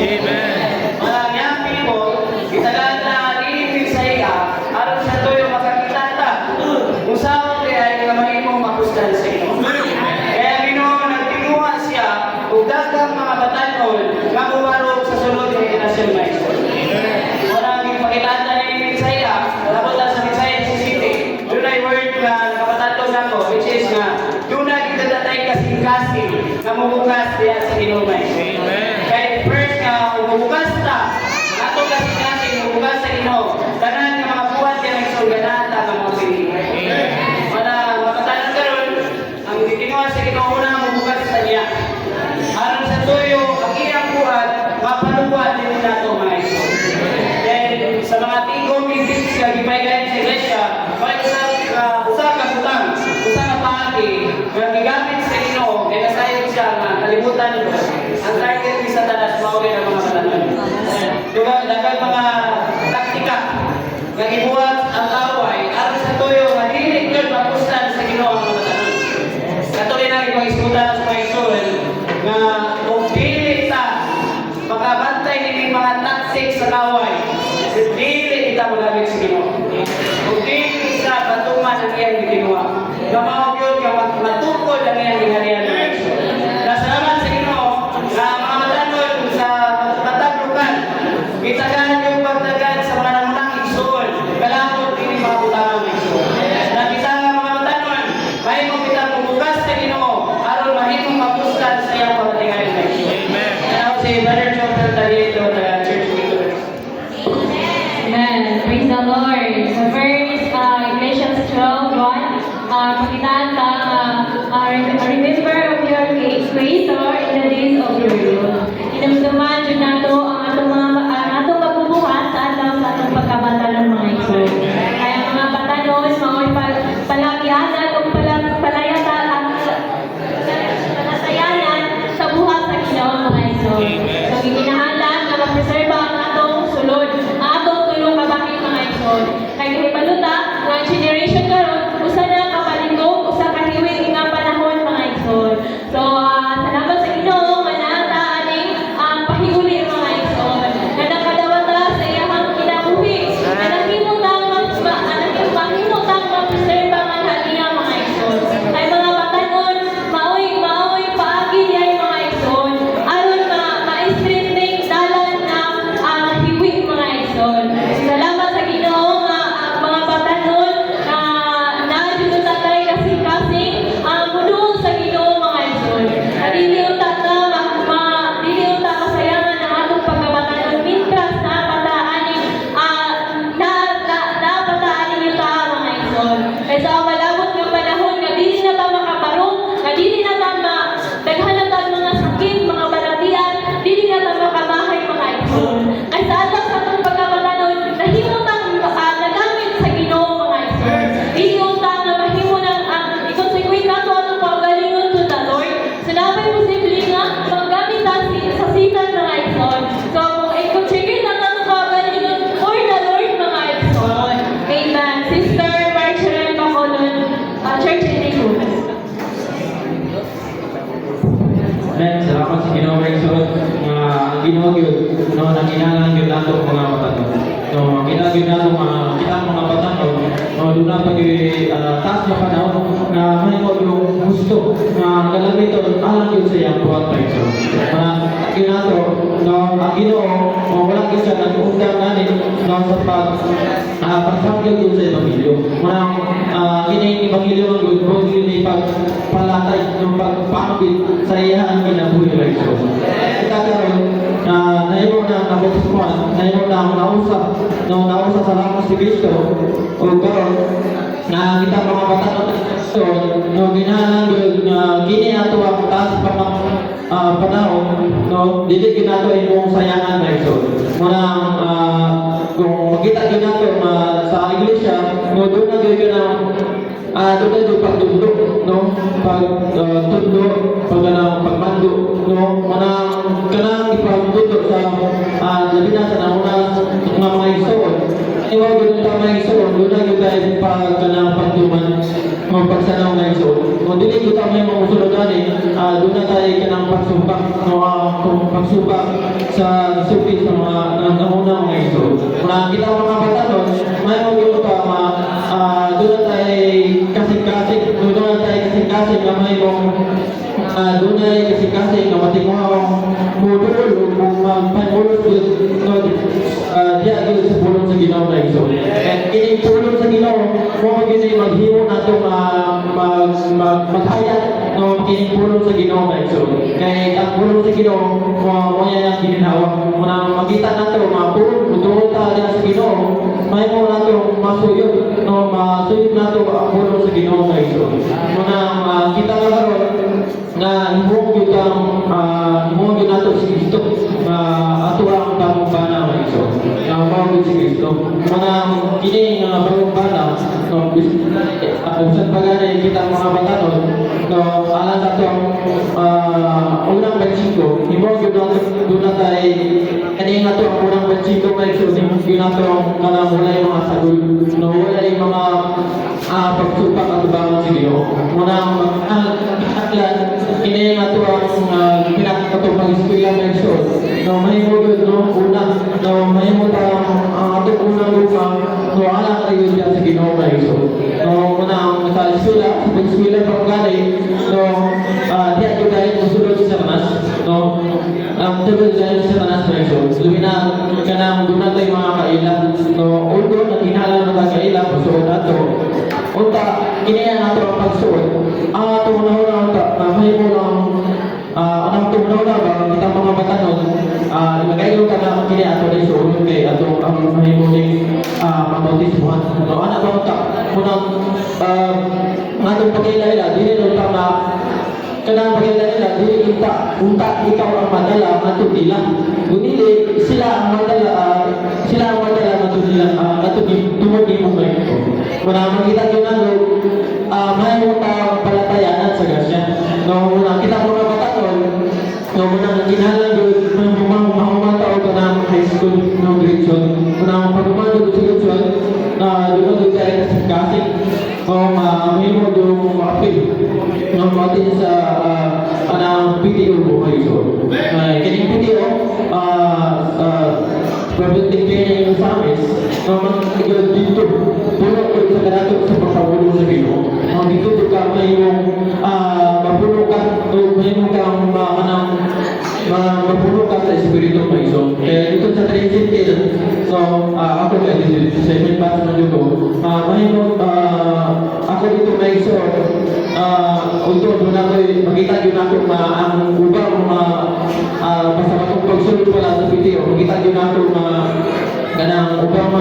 Mga young people, itagaan na nilipin sa iya, aron sa toyo makakita ta. Kung saan kaya kamay mo mapustan sa inyo. Kaya Ginoo nagtinguha siya, ug daghang mga batanon nga mubarog sa sulod nga henerasyon nga iso. Maraming pakitaan na nilipin sa iya, labot na sa Visayas City. Doon ay word nga nakapataton ako, which is nga, doon na kitatatay kasing-kasing nga mubukas diya sa Ginoo nga iso. Kaya first nga, umubukas ta, ato kasing-kasing umubukas sa Ginoo. Tanan nga mga buwan kaya nagsulganata ng mga pinigay. Mga batanon karon, ang ginawa sa Ginoo una umubukas sa niya. Aron sa tuyo, ang iyang buwan, mapaluwad din nato mga iso. Then, sa mga tigong ibig siya, gipaygayan sa iglesia, may usa ka butang, usa ka paagi, nga gigamit sa Ginoo, kaya nasayang siya nga kalimutan nito. Ang target ni Satanas, mawin ang mga batanon. Diba, dagang mga taktika, nga ibuhat ang away, aron sa tuyo, nga dili yun mapustan sa Ginoo ang mga batanon. Katuloy na ipag-iskutan sa mga isul, nga kung dili ta makabantay ni mga taksik sa kaway, dili kita magamit sa Ginoo. Kung dili sa patuman ang iyang ginawa, gamawag yun ka matukod ang iyang ginarihan ng iso. Nasalamat sa Ginoo na mga batanon sa mataglukan, itagaan yung pagdagan sa mga namunang isul, kalapot din mga butang ng isul. Nakita nga mga batanon, may mong kitang bubukas sa Ginoo, aron mahimong mapustan sa iyang pagdagan ng isul. Now, si Brother John Taliento, Church Victory. Amen. Praise the Lord. So first, Ephesians 12:1, pakitaan ka, remember of your Creator in the days of your youth. Inamdaman dyan nato ang atong pagbubuhat sa atong pagkabata ng mga iso. Kaya mga batanon, mga palagyanan o palayatan at panasayanan sa buhat sa Ginoo mga iso. So, ginahalan na mapreserba ang atong sulod, ang atong tulong kabakit mga iso. Kaya kahibaluta, nga generation karon, usa na kapalingkog, usa kahiwing nga panahon mga iso. So, salamat sa Ginoo nga naata aning pahiuli mga iso. Na nakadawata sa iyang kinabuhi, na nakimutang mapreserba ang haliya mga iso. Kaya mga batanon, maoy paagi niya mga iso. Aron ma-strengthening dalan na hiwi mga iso. Salamat sa Ginoo nga ang mga batanon na naadyo tatay kasing-kasing muduol sa Ginoo mga iso. Dili uta masayangan ang atong pagkabatanon mintras na pataanin yung taa mga iso. Kaya sa malabot ng panahon nga dili na ta makabarong, nga dili na ta daghan na ta mga sakit, mga balatian, dili na ta makamahay mga iso. Kaya sa atong sa atong pagkabatanon, nahimutang nagamit sa Ginoo mga iso. Dili uta nga mahimo ng i-consequence nato atong pagalingon to the Lord. So napay posible nga magamit ta sa sitan mga iso. So kung i-consequence nato atong pagalingon for the Lord mga iso. Amen. Sister Marjorie Bacolod, Church in Nicolas. Amen. Salamat sa Ginoo kay Sulod nga ang Ginoo gyud no nanginahanglan gyud nato mga batanon. No ginagid nato kita mga batanon no duna pag taas na panahon nga mahimo yung gusto nga galamiton alang gyud sa iyang buhat kay Sulod. Ginato no ang Ginoo wala gyud siya nag-undang nanin no sa pagsangkot gyud sa ebanghelyo. Kini ebanghelyo ang gyud mo ni pagpalatay no pagpakit sa iyang kinabuhi kay Sulod. Kita karon nahimo na nabutuan, nahimo na nausap sa Ramos si Cristo o karon na kita mga batanon so no ginahanggol nga kini ato ang taas panahon no dili ginato imong sayangan na iso muna kung makita ginato sa iglesia no doon na gyud doon na yung pagtundok, no? Pagtundok, pagmando, no? Kanang ipagtundok sa labi na sa mga isoon. Iwag yun sa mga isoon, doon na yung dahil kanang pagtuman, pagsanaw na isoon. Kung dili ko may mga usulodan doon na tayo kanang pagsumpak, no? atong pagsubak sa supit sa mga nangunang mga ito. Muna kita mga batanon, may mga ito doon tayo kasing-kasing, na may mga doon ay kasing-kasing na matinguhang mudul o kung magpanulot diya doon sa pulong sa Ginoo na ito. At kining pulong sa Ginoo, kung hindi maghimo na itong maghayat no kining pulong sa Ginoo na ito. Kaya ang pulong sa Ginoo, mo yan ang ginhawa. Muna makita na ito, mapulong, mutuhol tayo sa Ginoo, may mo na ito masuyod, no masuyod na ito ang pulong sa Ginoo na ito. Muna kita na karon na himong yun nato si Kristo ato ang bagong bana na ito na umawag si Kristo mga kini bagong bana usan pa gani kita mga batanon alam nato ang unang bansiko himong yun nato doon na tayo kanina nato ang unang bansiko na ito himong yun nato ang wala yung mga sagol wala yung mga pagsupak at bangon si Ginoo muna ang aklan kini nato ang pinakatupang eskwela na ito may mo yun una may mo ato unang lupa alam kayo dyan sa Ginoo na ito muna sa eskwela pang gani diyan ko dahil musulod sa manas ang tulad dahil sa manas na ito lumina ka na doon natin yung mga kailan although natinala na ka kailan musulod nato unta kiniya nato ang pagsuot ato una may mo lang anong tumuna ba kita mga batanon ilagay ka na kini ato na isuot kay ato ang may mo ni pamautismuhan anak ba unta munang atong pagkailala dili na na kanang pagkailala dili unta ikaw ang madala ato nila kunili sila ang madala ato nila ato tumugi mo ba ito muna makita nyo na may mo palatayanan sa gasya muna kita mga batanon muna nagkinalang yun mahumataw ka ng high school graduation muna pagkumando sa graduation doon tayo kasing-kasing may mo doon apil matin sa video mo kayo kining video preventing training yung sa amin dito puno ko sa kanato sa pagpapulong sa Ginoo dito ka may yung mapuno ka may mo kang mapuno ka sa espiritu mo iso dito sa Trinity so ako kaya dito sa inyong pato na dito may mo ako dito may iso although doon ako makita yun ako ang ubang basta matong pagsulod pala sa video makita yun ako kanang upang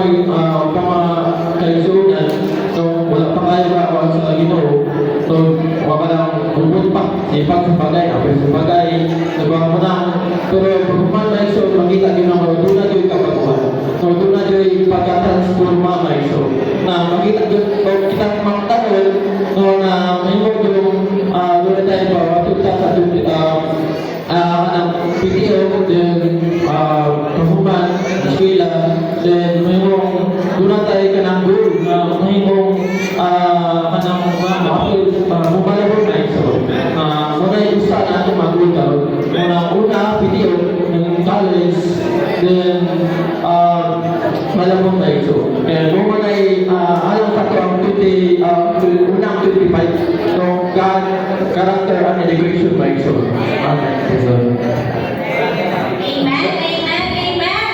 kalisunan wala pa kayo ba sa Ginoo wala lang ubod pa ipag sa bagay apel sa bagay nagawa mo na pero pagkuman na iso makita yun ako doon na yun kapaguhan doon na yun pagka-transforma na iso na makita yun kita mga tanol na may mo yung doon tayo pa watuta sa video pagkuman eskwela then may mo doon tayo ka ng goal may mo mubalabog na iso muna yung gusto na ito mag-goal una video ng college then malabog na ito kaya mo na alam pa ito ang unang 25 so God, character and education ba iso Amen, amen, amen.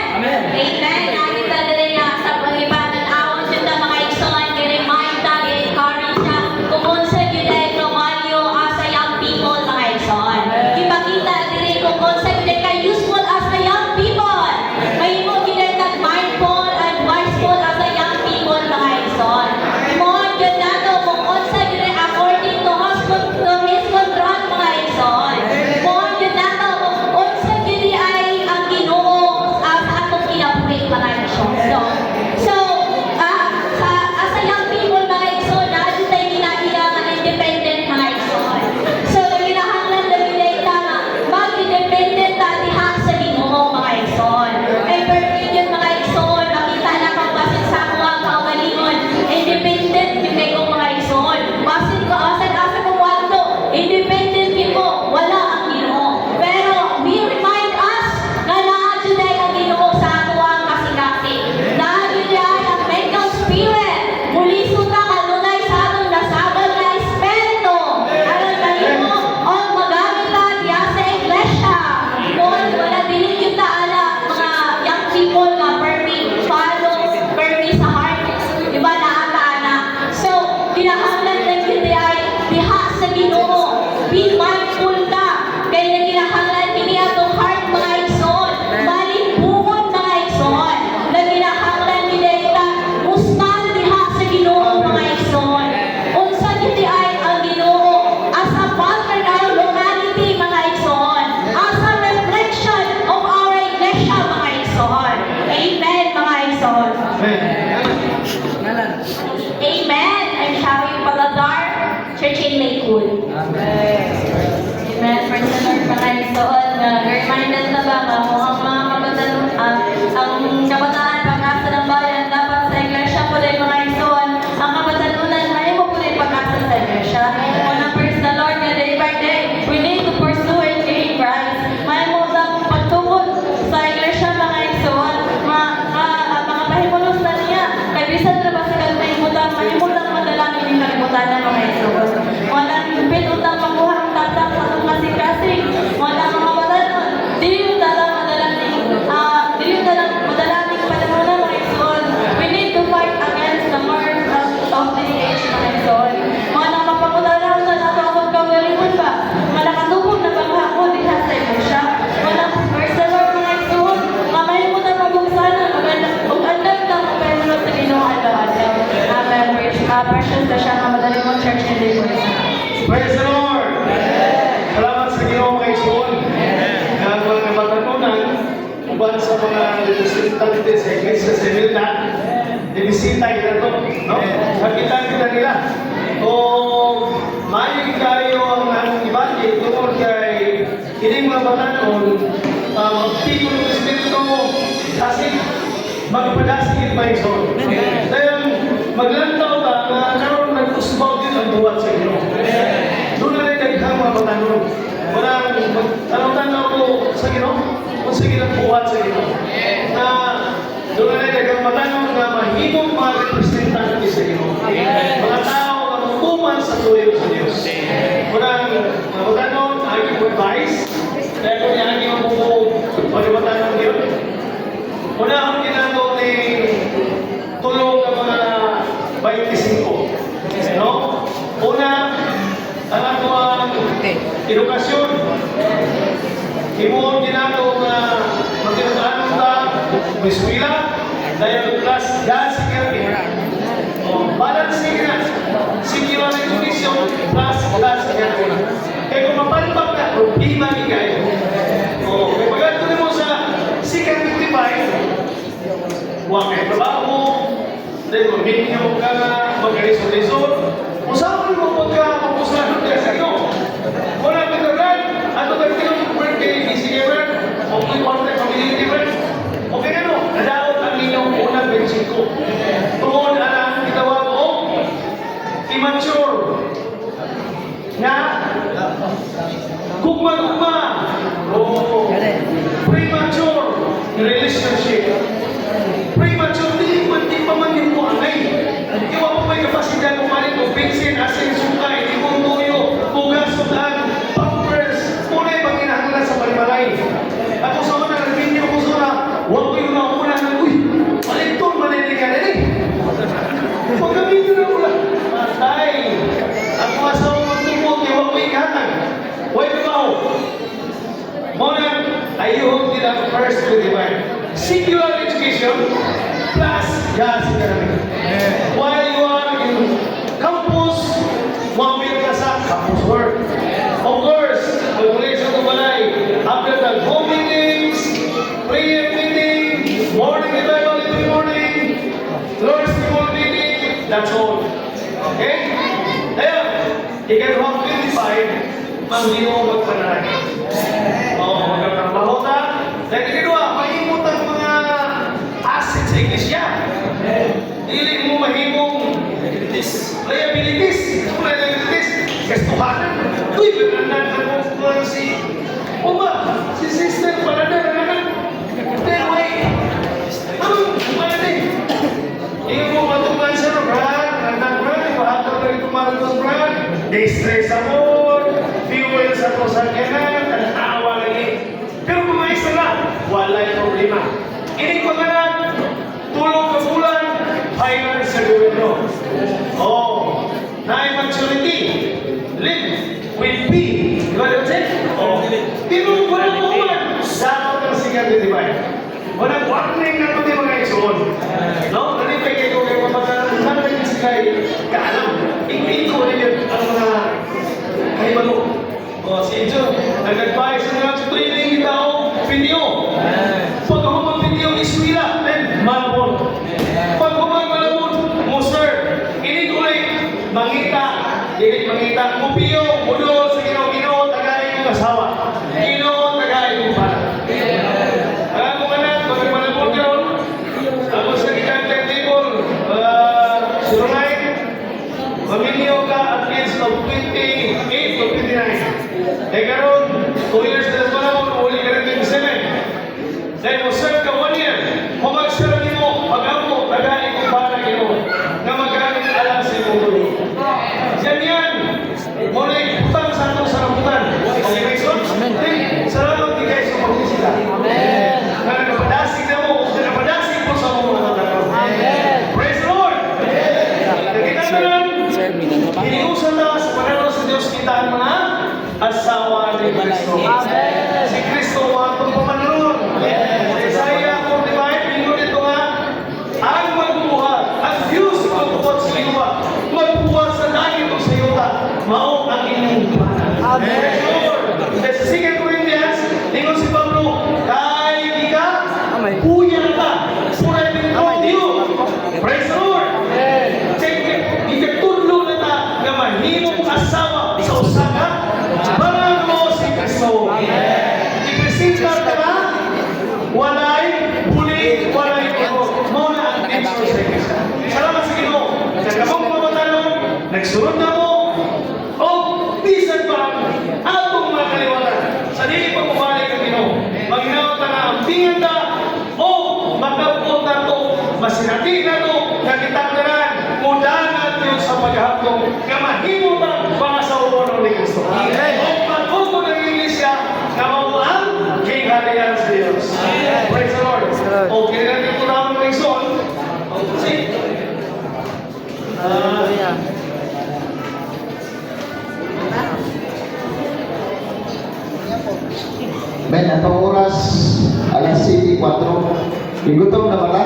Amen. Nakita din niya sa pangibanan awon siya na mga igsoon, i-remind tayo, i-encourage siya, kung unsa yun ay lumalyo sa young people, mga igsoon. Ipakita din kung unsa yun ay useful as a young people. May mo yun ay mindful and wiseful as a young people, mga igsoon. Mo yun nato kung unsa yun ay according to his control, mga igsoon. Mo yun nato kung pangutana mga igsoon. Wala higpit utang makuha ang tatak sa itong kasing-kasing. Wala mga batanon. Dili yung dalang madalaning panahon na mga igsoon. We need to fight against the murder of this age mga igsoon. Mga nakapangutana sa nato akong kagalingon ba? Mga nakatubog na panghako diha sa imong siya. Wala first the Lord mga igsoon. Mamay mo na mabuksanan kung andam ka mo kayo munod sa Ginoo adlaw-adlaw. Amen. Precious na siya nga madaling mong church and day Praise the Lord! Salamat sa Ginoo kay Soon. Ang mga matanunan, uban sa mga representante sa Iglesia sa Milda, ibisita kita to, no? Nakita kita nila. O, maayong kayo ang ibati tungkol kay kining mga matanon, magpiko ng Espiritu kasi magpadasig pa yung Soon. Dahil maglantaw ka na karoon nag-usbaw din ang buhat sa Ginoo. Doon na rin kaghang mga matanon. Tanong-tanaw ko sa Ginoo, kung sige ng buhat sa Ginoo. Na doon na rin kaghang matanon na mahimong mga representante sa Ginoo. Mga tao na magkuman sa tuyo sa Diyos. Kunang mga matanon, aking advice, dahil kung yan aking mabubuo, mga matanon yun. Una akong ginagawa ni tulong ng mga 25. No? Una, ang aking edukasyon. Imo ginagawa na magkakaroon ka ng eskwela dahil class gas security. Balance na secure na education plus gas security. Kaya kung mapalpak na, problema ni kayo. Kaya pagkatuloy mo sa security huwag may trabaho, dahil mag-minyo ka na, mag-resort-resort. Usapan mo pagka-mapusahan ka sa iyo. Wala ka agad, at pag birthday, busy ever, o one time family ever. Okay na no, nadaot ang inyong unang 25. Tungkol ang itawag mo, immature. Na, kugma-kugma, o premature relationship. Premature, di pa man yung buhangay. Iwa po may kapasidad kung maling kung pinsin, asin, sukay, ibong tuyo, bugas, sudan, pampers, punay pang inahanglan sa palimalay. At kung sa mga nagpinyo ko sa huwag ko yung nauna na, uy, maligtong manilig ka na eh. Pagkaminyo na ko lang, matay. At kung asawa magtungkol, huwag ko ikatag. Huwag ko ba? Muna, ayun din ang first to divine. Secular education plus gas economy. While you are in campus, mawil ka sa campus work. Of course, regulation ko balay, after the home meetings, prayer meeting, morning revival every morning, Lord's School meeting, that's all. Okay? Ayun, ikaw 25, manghiyo magpanalangin. Magkatrabaho ka. Dahil kedua, mahimot ang mga assets sa iglesia. Dili mo mahimong liabilities. Kung liabilities, gastuhanan. Uy, binanan ka mo si sister pala na naman. Pero ay, pala din. Iyo mo matukan sa brand, nandang brand, ipahatag na ito marathon brand, distress sa mood, fuel sa tosagyanan, tanawa lagi. Pero kung may isa na, wala'y problema. Ini ko na lang, tulong ka bulan, finance sa gobyerno. Na-maturity, live with P. Di ba yun, Seth? Tinulong ko lang buwan, dapat ang sigat ni Divine. Walang warning na ito mga isuon. No? Nalipay kayo kayo mapagkaroon na rin si Kai kaalam. Ingin ko rin yun ang mga kaibalo. Si Ijo, nagagbahay sa mga training kita o video. Pag humang video, iswila, then malabon. Pag humang malabon, muster. Ini tuloy, mangita. Dili mangita. Mupiyo, mudo sa Ginoo, tagay yung asawa. Ginoo, tagay yung para. Alam mo ka na, pag malabon ka ron, ako sa kitang table, surunay, mamiliyo ka at least of 28 to 29. Karon, 2 years na panahon, uli ka rin 27. Dahil masinati na to, nakitanggaran, mudangan yun sa paghapong, kamahimo ba mga sa ulo ni Kristo. O pagkuko ng Iglesia, na mauang kingharian sa Diyos. Praise the Lord. O kinagaling ko naman ng Ison, see? Ben, atong oras, alas 7:04. Igutom na ba ka?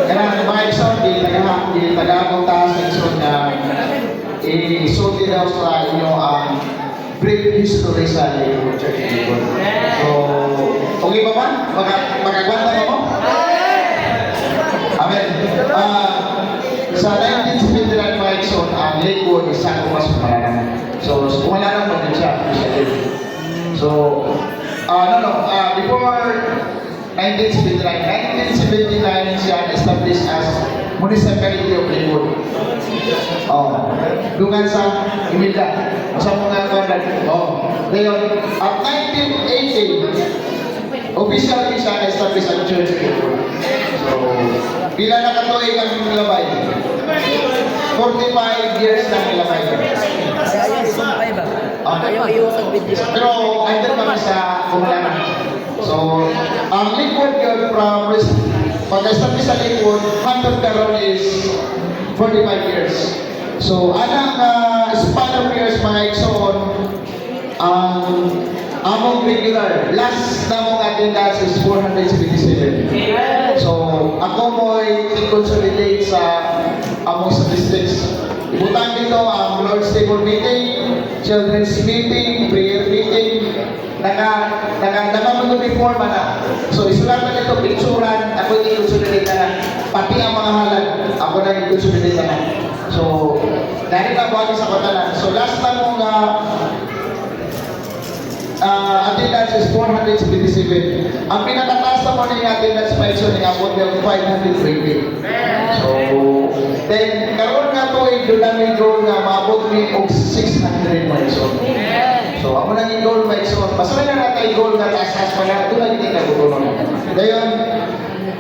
Kailangan mga ison, di taga-akong taas ng ison na isulti daw sa inyo ang brief history sa Lakewood Church of God. So, okay ba man? Makagwanta na mo? Amen. Sa 1979 mga ison, ang Lakewood is sa mas paranan. So, kumalaran pa din siya. So, before 1979 siya established as Municipality of Lakewood. Dungan sa Imilda. Sa mga kawan. Ngayon, at 1980, officially siya established ang Church of Lakewood. So, pila na katuig ang labay? 45 years na nilabay. Pero andun kami sa kumalaman. So, ang Lakewood yun from pag-establish sa Lakewood, hanggang karon is 45 years. So, anang span of years mga Exxon, among regular, last na mong attendance is 477. So, ako mo'y i-consolidate sa among statistics. Ibutang dito ang Lord's Table meeting, Children's meeting, prayer meeting, naka-uniform na. So, isulat na dito, picturan, ako i-consolidate na. Pati ang mga halad, ako na i-consolidate na. So, dahil na buwan sa katalan. So, last na mong attendance is 477. Ang pinakataas naman ng attendance pa ito ng abot ng 520. So, then, karoon nga ito, doon namin goal nga maabot ni og 600 pa ito. So, ako nang goal pa ito. Pasawin na natin goal nga taas-taas pa na, ito lang hindi nabutunan. Ngayon,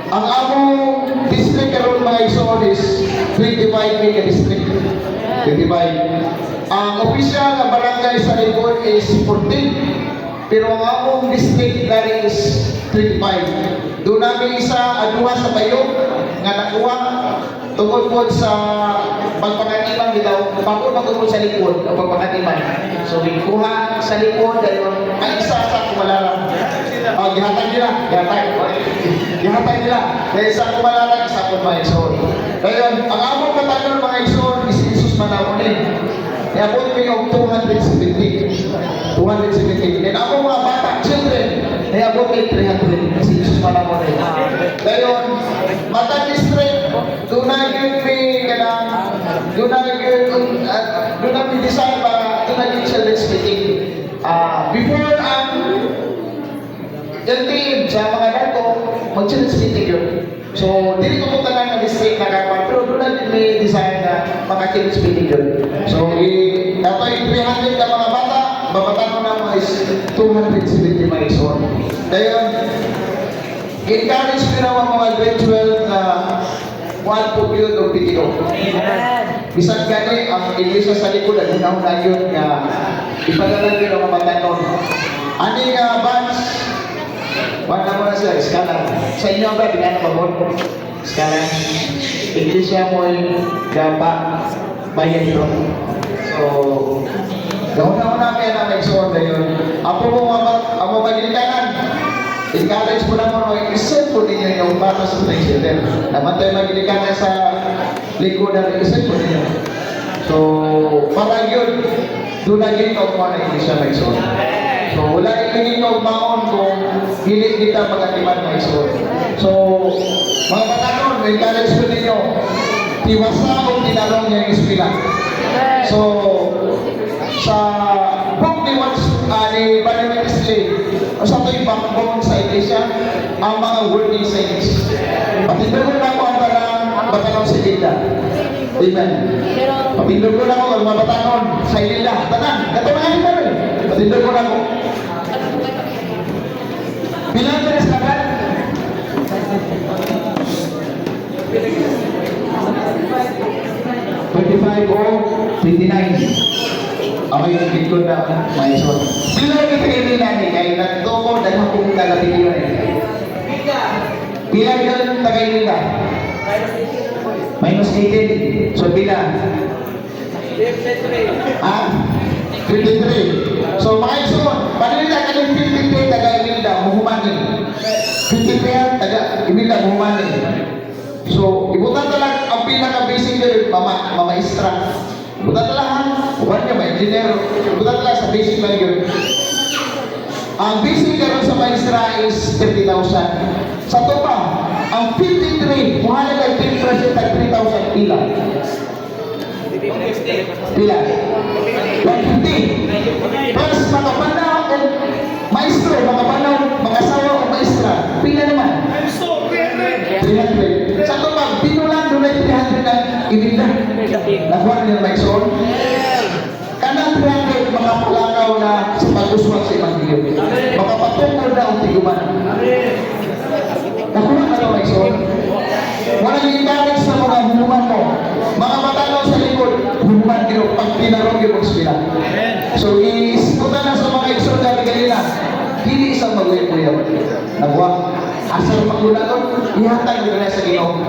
ang among district karoon mga ito is 25 mega district. 25. Ang official na barangay sa Lakewood is 14. Pero ang among district na is 35. Doon namin isa aduha sa bayo nga nakuha tungkol po sa pagpakatiman bitaw pagpapagod sa likod o pagpakatiman. So ikuha sa likod dayon ay isa sa kumalaran. Gihatag nila, gihatag nila. Dahil sa kumalaran sa akong mga igsoon. Dayon ang among katanong mga igsoon is Jesus manawon Iabot mi og 270. 270. Then ako mga bata, children, iabot mi 300. Si Jesus manamon rin. Dayon, mata district, doon na yun mi kanang, doon na mi design para doon na yun children's meeting. Before ang LTM sa mga narko, mag-children's meeting yun. So, dili ko punta lang na district na kapan, pero doon na may design na maka-children's meeting yun. So, dapat 300 ka mga bata, babatan mo na mga is 270 mga ison. Dayon, encourage ko naman mga grade 12 na one po yun o pitino. Bisag gani, ang iglesia sa likod, ang una yun nga ipadala yun ang mga batanon. Ani nga batch, wala mo na sila, iskalan. Sa inyo ba, binano ba mo? Iskalan. Iglesia mo yung gapa, bayan ito. So, gauna-una kaya na may suot na yun. Apo mo magilikanan. Encourage mo na mo, i-set po ninyo yung bata sa president. Naman tayo magilikanan sa likod na i-set po ninyo. So, para yun, doon na yun ako na iglesia may suot. So, wala ilingin ko maon kung hindi kita magatiman may suot. So, mga batanon, encourage ko ninyo, tiwasa o tinarong niya yung eskwela. So, sa book ni Barnabas Wesley, sa ito'y backbone sa iglesia, ang mga worthy saints. Patindog na ako ang batanon sa Ilila. Amen. Patindog na ako ang mga batanon sa Ilila. Tanan, katumahan ka rin. Patindog na ako. 29. Okay, lingkod na may son. Sila yung itinila ni kay nagtoko dahil kung nagapili yun eh. Pila yung tagay nila? Minus 18. So pila? 53. So mga ison, panilita ka ng 53 taga Imelda, muhumanin. 53 taga Imelda, muhumanin. So, ibutan talag ang pinaka-basic yun, mamaistra. Ibutan talahan, uban niya ba, engineer, ibutan talag sa basic lang yun. Ang basic karon sa maestra is 30,000. Sa topa, ang 53, muhala kay 10% tag 3,000 pila. Pila? 150. Plus, mga panaw o maestro, mga panaw, mga asawa o maestra, pila naman? 300. Sa topa, pinulan doon ay 300 na Imelda. Nakuha niya na maison? Kanang 300 mga palakaw na sa pag-uswag sa Evangelyo. Makapatungkol na ang tiguman. Nakuha ka na maison? Walang encourage sa mga humuman mo. Mga matanaw sa likod, humuman gino pag pinarong yung sila. So, isputan na sa mga iso dati kanina. Hindi isang mag-uwi-uwi. Nakuha. Asal pagulagon, ihatag mo na sa Ginoo.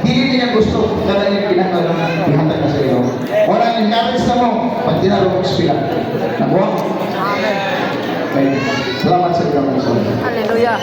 Hindi niya gusto, dala niya pinatag, ihatag na sa Ginoo. Walang encourage na mo, pag tinarong sila. Nakuha? Okay. Salamat sa Ginoo. Hallelujah.